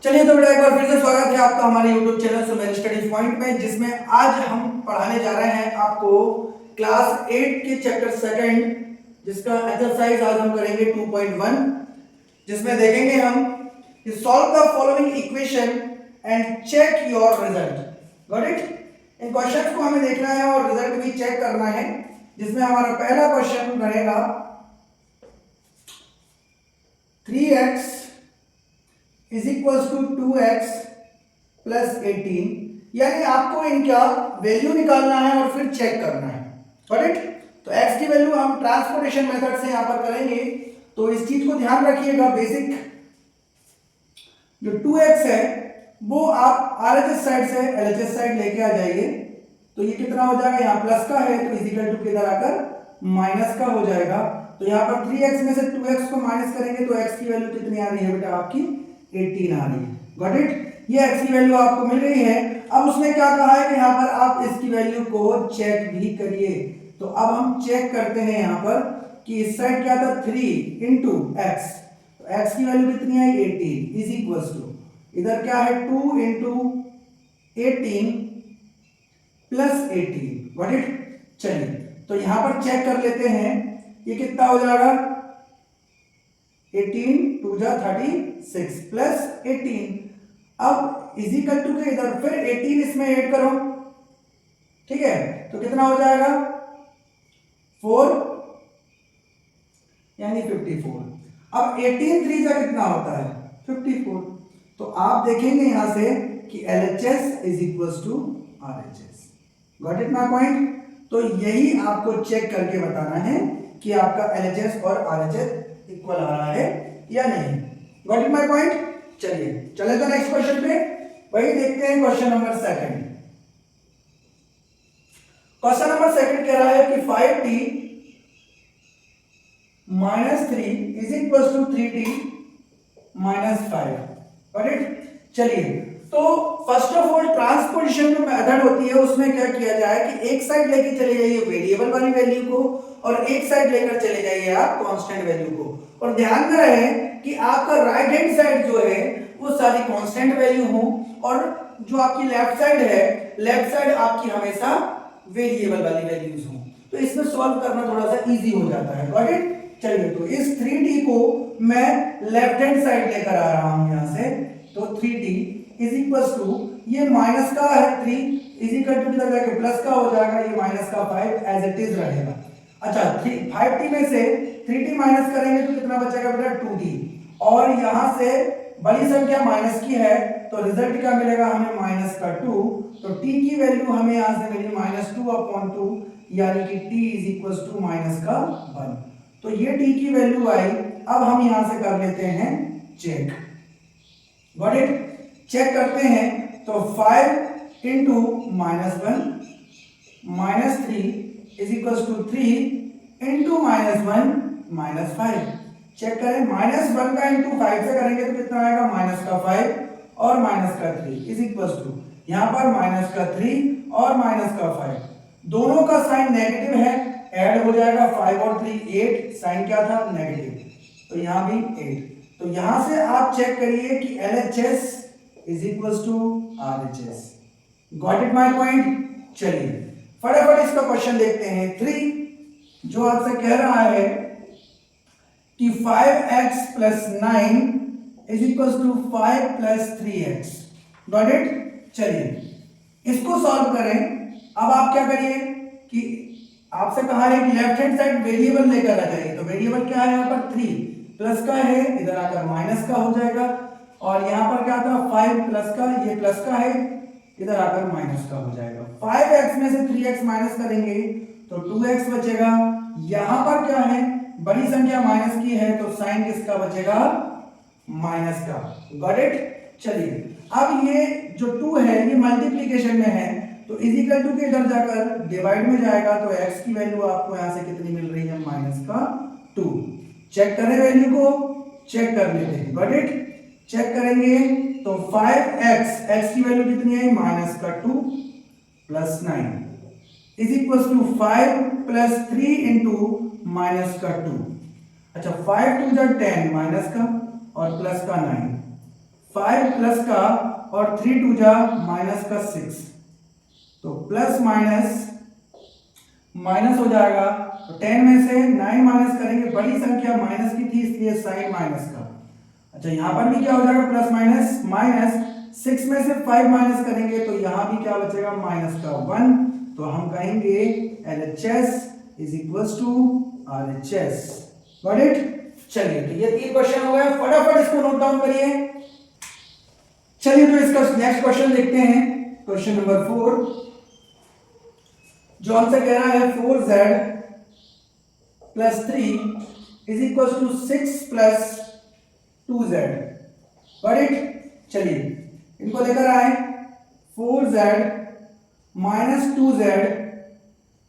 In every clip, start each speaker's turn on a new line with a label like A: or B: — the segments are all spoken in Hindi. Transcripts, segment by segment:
A: चलिए तो बेटा एक बार फिर से स्वागत है आपका हमारे YouTube channel Sumer study point में, जिसमें आज हम पढ़ाने जा रहे हैं आपको क्लास 8 के चैप्टर सेकंड, जिसका एक्सरसाइज आज हम करेंगे 2.1, जिसमें देखेंगे हम कि solve the following equation and check your result. Got it? इन क्वेश्चंस को हमें देखना है और रिजल्ट भी चेक करना है, जिसमें हमारा पहला क्वेश्चन रहेगा 3x is equal to 2x plus 18, यानी आपको इनका वैल्यू निकालना है और फिर चेक करना है। Got it? तो x की वैल्यू हम ट्रांसपोर्टेशन मेथड से यहां पर करेंगे, तो इस चीज को ध्यान रखिएगा। बेसिक जो 2x है वो आप RHS साइड से LHS साइड लेके आ जाइए, तो ये कितना हो जाएगा, यहाँ प्लस का है तो इजिकल टू किधर आकर माइनस का हो जाएगा। तो यहाँ पर 3x में से 2x को माइनस करेंगे तो x की वैल्यू कितनी आ रही है बेटा, आपकी 18 आ रही है। Got it? ये x की वैल्यू आपको मिल रही है। अब उसने क्या कहा है कि यहाँ पर आप इसकी वैल्यू को चेक भी करिए, तो अब हम चेक करते हैं यहाँ पर कि इस साइड क्या था 3 इंटू एक्स, तो x की वैल्यू कितनी आई 18 इज इक्वल टू इधर क्या है 2 इंटू 18 प्लस 18। Got it? चलिए तो यहां पर चेक कर लेते हैं, ये कितना हो जाएगा 18 2 जा 36 प्लस 18। अब इजिकल टू के इधर फिर 18 इसमें ऐड करो, ठीक है, तो कितना हो जाएगा 4 यानी 54। अब 18 3 का कितना होता है 54। तो आप देखेंगे यहां से कि LHS is equal to RHS। Got it my point? तो यही आपको चेक करके बताना है कि आपका LHS और RHS इक्वल आ रहा है या नहीं। Got it my point? चलिए चले तो नेक्स्ट क्वेश्चन पे, वही देखते हैं question number second. Question number second कह रहा है कि 5t minus 3 is equal to 3t minus 5। Got it? चलिए तो फर्स्ट ऑफ ऑल ट्रांसपोजिशन जो मेथड होती है उसमें क्या किया जाए कि एक साइड लेके चले जाइए वेरिएबल वाली वैल्यू को और एक साइड लेकर चले जाइए आप कांस्टेंट वैल्यू को, और ध्यान में रहे कि आपका राइट हैंड साइड जो है वो सारी कांस्टेंट वैल्यू हो और जो आपकी लेफ्ट साइड है, लेफ्ट साइड आपकी हमेशा वेरिएबल वाली वैल्यूज हो, तो इसमें सॉल्व करना थोड़ा सा इजी हो जाता है। Got it? चलिए तो इस 3t को मैं लेफ्ट हैंड साइड लेकर आ रहा हूं यहां से, तो 3t इज इक्वल टू ये माइनस का है 3 इज इक्वल टू किधर जाके प्लस का हो जाएगा, ये माइनस का 5 एज इट इज रहेगा। अच्छा 5t में से 3t माइनस करेंगे तो कितना बचेगा बेटा 2t, और यहां से बड़ी संख्या माइनस की है तो रिजल्ट क्या मिलेगा हमें माइनस का 2, तो t की वैल्यू हमें यहां से मिली -2/2, यानी कि t is equal to minus का 1। तो ये t की वैल्यू आई। अब हम यहां से कर लेते हैं चेक। Got it? चेक करते हैं तो 5 into -1 -3 is equal to 3 into -1 -5। Check करें, -1 का इंटू 5 से करेंगे तो कितना आएगा माइनस का 5 और माइनस का 3 इज इक्वल टू यहां पर माइनस का 3 और माइनस का 5, दोनों का साइन नेगेटिव है, ऐड हो जाएगा 5 और 3 8, साइन क्या था नेगेटिव, तो यहां भी 8। तो यहां से आप चेक करिए कि LHS is equal to RHS। Got it my point? चलिए फटाफट इसका क्वेश्चन देखते हैं 3, जो आपसे कह रहा है कि 5x plus 9 is equal to 5 plus 3x। Got it? चलिए इसको सॉल्व करें। अब आप क्या करिए कि आपसे कहा है कि लेफ्ट हैंड साइड वेरिएबल लेकर आ जाइए, तो वेरिएबल क्या है यहाँ पर 3 प्लस का है, इधर आकर माइनस का हो जाएगा, और यहाँ पर क्या था 5 प्लस का, ये प्लस का है, इधर आकर माइनस का हो जाएगा। 5x में से 3x माइनस करेंगे तो 2x बचेगा। यहाँ पर क्या है बड़ी संख्या माइनस की है, तो साइन किसका बचेगा माइनस का। Got it? चलिए अब ये जो 2 है ये मल्टीप्लीकेशन में है, तो इजिकल टू के इधर जाकर डिवाइड में जाएगा, तो x की वैल्यू आपको यहां से कितनी मिल रही है माइनस का 2। चेक करें वैल्यू को, चेक कर लेते हैं। Got it? चेक करेंगे तो 5x की वैल्यू कितनी है माइनस का 2 plus 9 is equal to 5 plus 3 into minus का 2। अच्छा 5 2 जा 10 माइनस का और प्लस का 9, 5 प्लस का और 3 टू जा माइनस का 6, तो प्लस माइनस माइनस हो जाएगा। तो 10 में से 9 माइनस करेंगे, बड़ी संख्या माइनस की थी इसलिए साइन माइनस का। अच्छा यहाँ पर भी क्या हो जाएगा, प्लस माइनस माइनस, 6 में से 5 माइनस करेंगे तो यहाँ भी क्या बचेगा, माइनस का 1। तो हम कहेंगे LHS is equals to RHS। Got it. चलिए तो ये 3 क्वेश्चन हो गए, फटाफट इसको नोट डाउन करिए। चलिए तो इसका नेक्स्ट क्वेश्चन देखते हैं, क्वेश्चन नंबर 4, जो हमसे कह रहा है 4z plus 3 is equal to 6 plus 2z। Got it. चलिए इनको लेकर आए, 4z minus 2z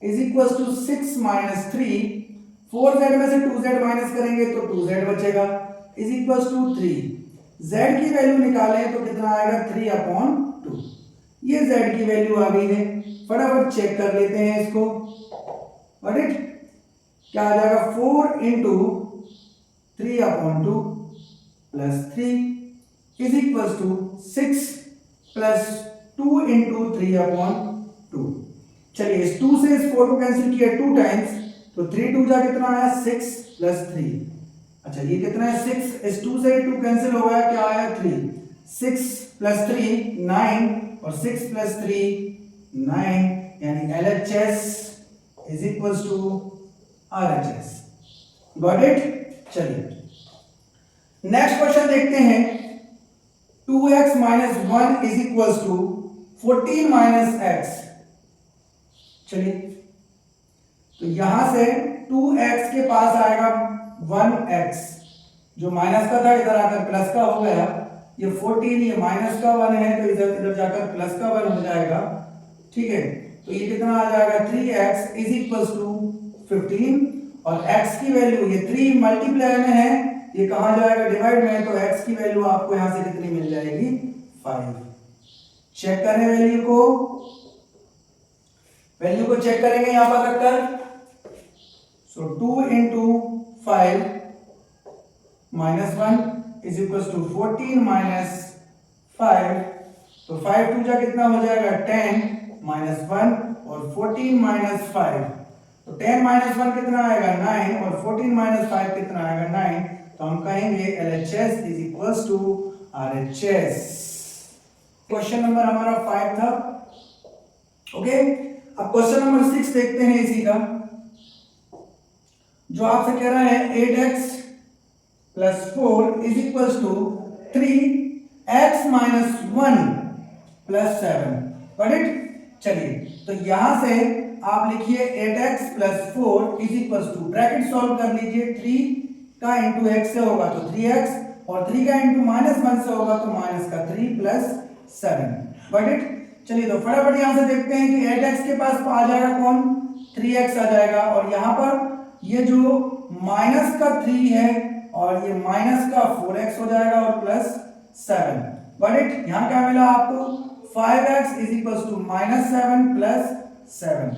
A: is equal to 6 minus 3, 4z में से 2z माइनस करेंगे तो 2z बचेगा, इज इक्वल टू 3। z की वैल्यू निकालें तो कितना आएगा, 3/2। ये z की वैल्यू आ गई है, फटाफट चेक कर लेते हैं इसको। Got it. क्या आ जाएगा, 4 into 3/2 plus 3 is equal to 6 plus 2 into 3/2। चलिए इस 2 से इस 4 को कैंसिल किया 2 टाइम्स, तो 3 2 जा कितना आया, 6 प्लस 3। अच्छा ये कितना है, 6, इस 2 से 2 कैंसिल हो गया, क्या आया 3, 6 प्लस 3 9 और 6 प्लस 3 9, यानी LHS is equal to RHS। Got it. चलिए नेक्स्ट क्वेश्चन देखते हैं, 2x minus 1 is equal to 14 minus x। चलिए तो यहां से 2x के पास आएगा 1x, जो माइनस का था इधर आकर प्लस का हो गया, ये 14 ये माइनस का 1 है तो इधर इधर जाकर प्लस का 1 हो जाएगा। ठीक है, तो ये कितना आ जाएगा, 3x इज इक्वल टू 15, और x की वैल्यू ये 3 मल्टीप्लाई में है, ये कहां जाएगा, डिवाइड में, तो x की वैल्यू आपको यहां से कितनी मिल जाएगी, 5। चेक करें वैल्यू को चेक करेंगे यहां पर रखकर। So 2 into 5 minus 1 is equal to 14 minus 5, तो 5 टू जा कितना हो जाएगा, 10 माइनस 1 और 14 माइनस 5, तो 10 माइनस 1 कितना आएगा, 9, और 14 माइनस 5 कितना आएगा, 9। तो हम कहेंगे LHS is equal to RHS। Question number हमारा 5 था। ओके, अब क्वेश्चन नंबर 6 देखते हैं इसी का, जो आपसे कह रहा है 8x plus 4 is equal to 3x minus 1 plus 7। Got it. चलिए तो यहां से आप लिखिए 8x plus 4 is equal to, bracket solve कर लीजिए, 3 का इंटू x से होगा तो 3x, और 3 का इंटू माइनस 1 से होगा तो माइनस का 3 प्लस 7। Got it. चलिए तो फटाफट यहां से देखते हैं कि 8x के पास आ जाएगा कौन, 3x आ जाएगा, और यहां पर ये जो माइनस का 3 है और ये माइनस का 4x हो जाएगा और प्लस 7। Got it. यहां क्या मिला आपको, 5x is equal to minus 7 plus 7,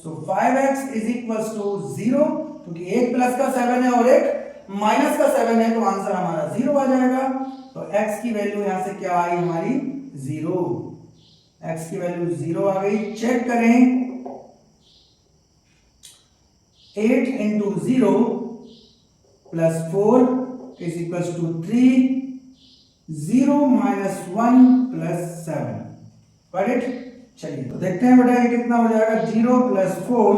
A: so 5x is equal to 0, क्योंकि एक प्लस का 7 है और एक माइनस का 7 है, तो आंसर हमारा 0 आ जाएगा। तो x की वैल्यू यहां से क्या आई हमारी, 0। x की वैल्यू 0 आ गई। चेक करें, 8 into 0 plus 4 is equal to 3, 0 minus 1 plus 7। Got it. चलिए तो देखते हैं बेटा ये कितना हो जाएगा, 0 प्लस 4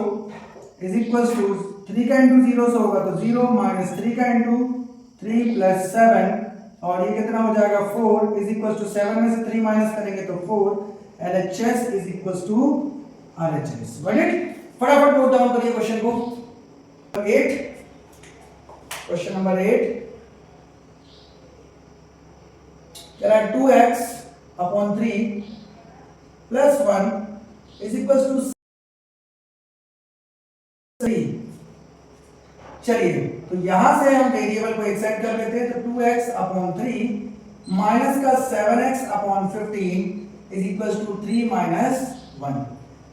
A: इज इक्वल टू 3 का इंटू 0 से होगा तो 0 माइनस 3 का इंटू 3 प्लस 7, और ये कितना हो जाएगा, 4 इज इक्वल टू 7 में से 3 माइनस करेंगे तो 4, LHS is equal to RHS। Got it. फटाफट नोट डाउन करिए क्वेश्चन को। 8, क्वेश्चन नंबर 8 कह रहा है 2x upon 3 plus 1 is equal to 3। चलिए तो यहां से हम वेरिएबल को एक साइड कर लेते हैं, तो 2x अपॉन 3 माइनस का 7x upon 15 is equal to 3 minus 1।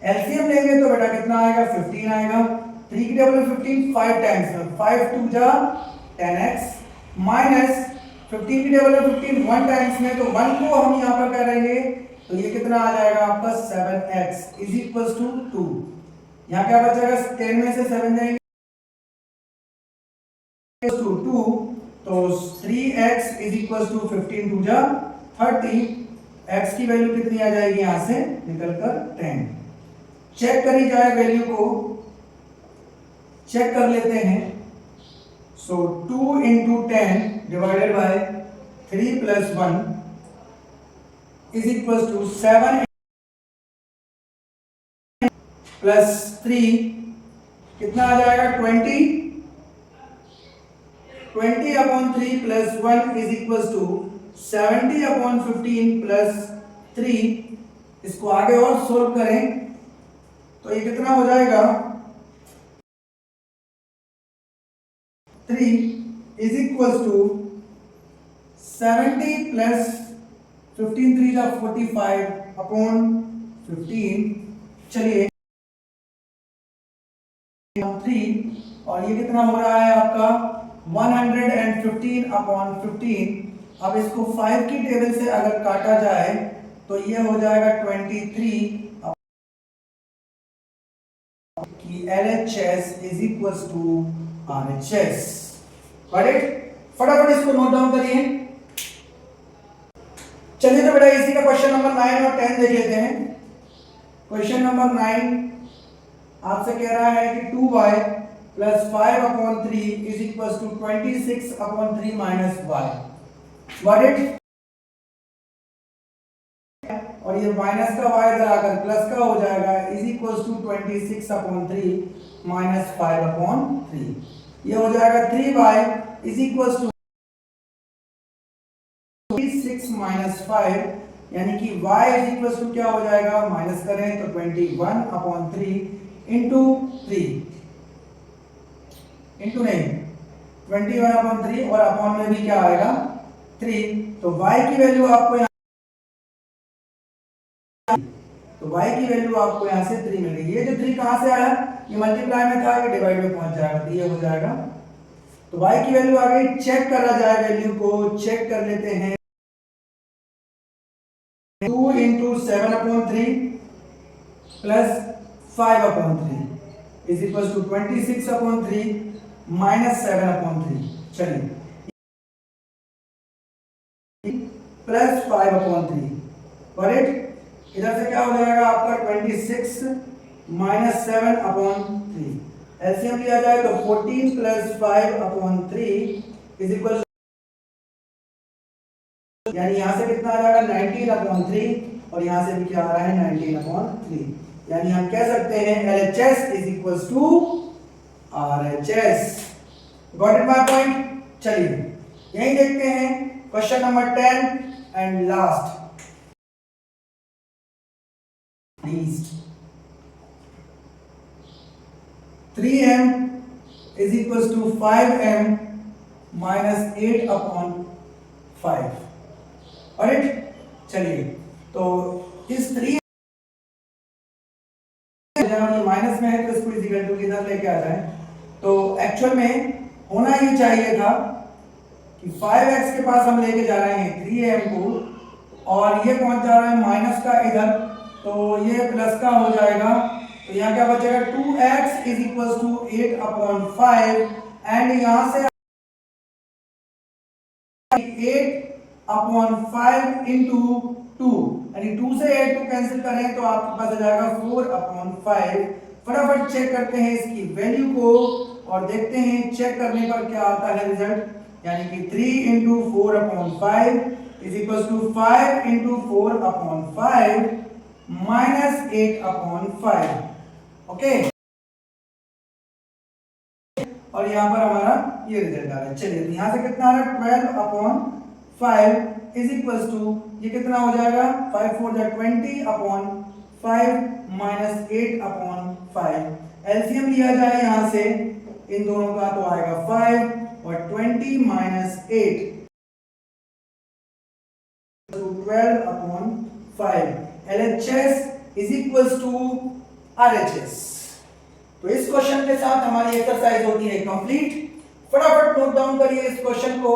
A: LCM लेंगे तो बेटा कितना आएगा, 15 आएगा। 3 की टेबल में 15 5 टाइम्स में, 5 2 जा 10x माइनस 15 की टेबल में 15 1 टाइम्स में, तो 1 को हम यहाँ पर करेंगे तो ये कितना आ जाएगा आपका 7x इज इक्वल टू 2। यहाँ क्या बचेगा, 10 में से 7 जाएंगे टू 2, तो 3x is equal to 15 to जा 30, x की वैल्यू कितनी आ जाएगी यहाँ से निकलकर 10। चेक करी जाए वैल्यू को, चेक कर लेते हैं। सो 2 into 10 divided by 3 plus 1 is equals to 7 plus 3 कितना आ जाएगा 20 upon 3 plus 1 is equals to 70 upon 15 plus 3। इसको आगे और सोल्व करें तो ये कितना हो जाएगा 3 is equals to 70 plus 15 3 जा 45 upon 15। चलिए 3 और ये कितना हो रहा है आपका 115 upon 15। अब इसको 5 की टेबल से अगर काटा जाए तो ये हो जाएगा 23 कि LHS is equals to RHS। फटाफट इसको नोट डाउन करिए। चलिए तो बेटा इसी का क्वेश्चन नंबर 9 और 10 देख लेते हैं। क्वेश्चन नंबर 9 आपसे कह रहा है कि 2y plus 5 upon 3 is equals to 26 upon 3 minus y। Got it? और ये माइनस का y इधर आकर प्लस का हो जाएगा is equals to 26 upon 3 minus 5 upon 3। ये हो जाएगा 3y is equals to 6 minus 5, यानी कि y is equals to क्या हो जाएगा, माइनस करें तो 21 upon 3 into 3 इंटू नहीं 21 upon 3 और अपॉन में भी क्या आएगा 3। तो y की वैल्यू आपको यहाँ से 3 मिल गई। ये जो 3 कहां से आया, ये मल्टीप्लाई में था, ये डिवाइड में पहुंच जाएगा तो ये हो जाएगा। तो y की वैल्यू आ गई। चेक करा जाए, वैल्यू को चेक कर लेते हैं। 2 into 7 upon 3 plus 5 upon 3 is equals to 26 upon 3 minus 7 upon 3। चलिए प्लस 5 upon 3, करेक्ट। इधर से क्या हो जाएगा आपका 26 minus 7 upon 3। एलसीएम लिया जाए तो 14 plus 5 upon 3 is equal, यानी यहां से कितना आ जाएगा 19 upon 3 और यहां से भी क्या आ रहा है 19 upon 3। यानी हम कह सकते हैं LHS is equals to RHS। Got it my point. चलिए यही देखते हैं question number 10 and last least. 3m is equals to 5m minus 8 upon 5। Alright, चलिए तो इस 3 माइनस में है तो इसको इक्वल टू इधर लेके आ जाए। तो एक्चुअल में होना ये चाहिए था कि 5x के पास हम लेके जा रहे हैं 3m को और ये पहुंच जा रहा है माइनस का इधर, तो ये प्लस का हो जाएगा। तो यहाँ क्या बचेगा 2x is equals to 8 upon 5 and यहाँ से 8 upon 5 into 2, यानी 2 से 8 को कैंसिल करें तो आपके पास आ जाएगा 4 upon 5। फटाफट चेक करते हैं इसकी वैल्यू को और देखते हैं चेक करने पर क्या आता है रिजल्ट, यानी कि 3 into 4 upon 5 is equals to 5 into 4 upon 5 minus 8 upon 5। Okay, और यहाँ पर हमारा ये रिजल्ट आ रहा है। चलिए तो यहाँ से कितना आ रहा है 12 upon 5 is equals to ये कितना हो जाएगा 5 4 जा 20 upon 5 minus 8 upon 5। एलसीएम लिया जाए यहाँ से इन दोनों का तो आएगा 5 और 20 minus 8 तो 12 upon 5। LHS is equals to RHS। तो इस क्वेश्चन के साथ हमारी एक्सरसाइज होती है कंप्लीट। फटाफट नोट डाउन करिए इस क्वेश्चन को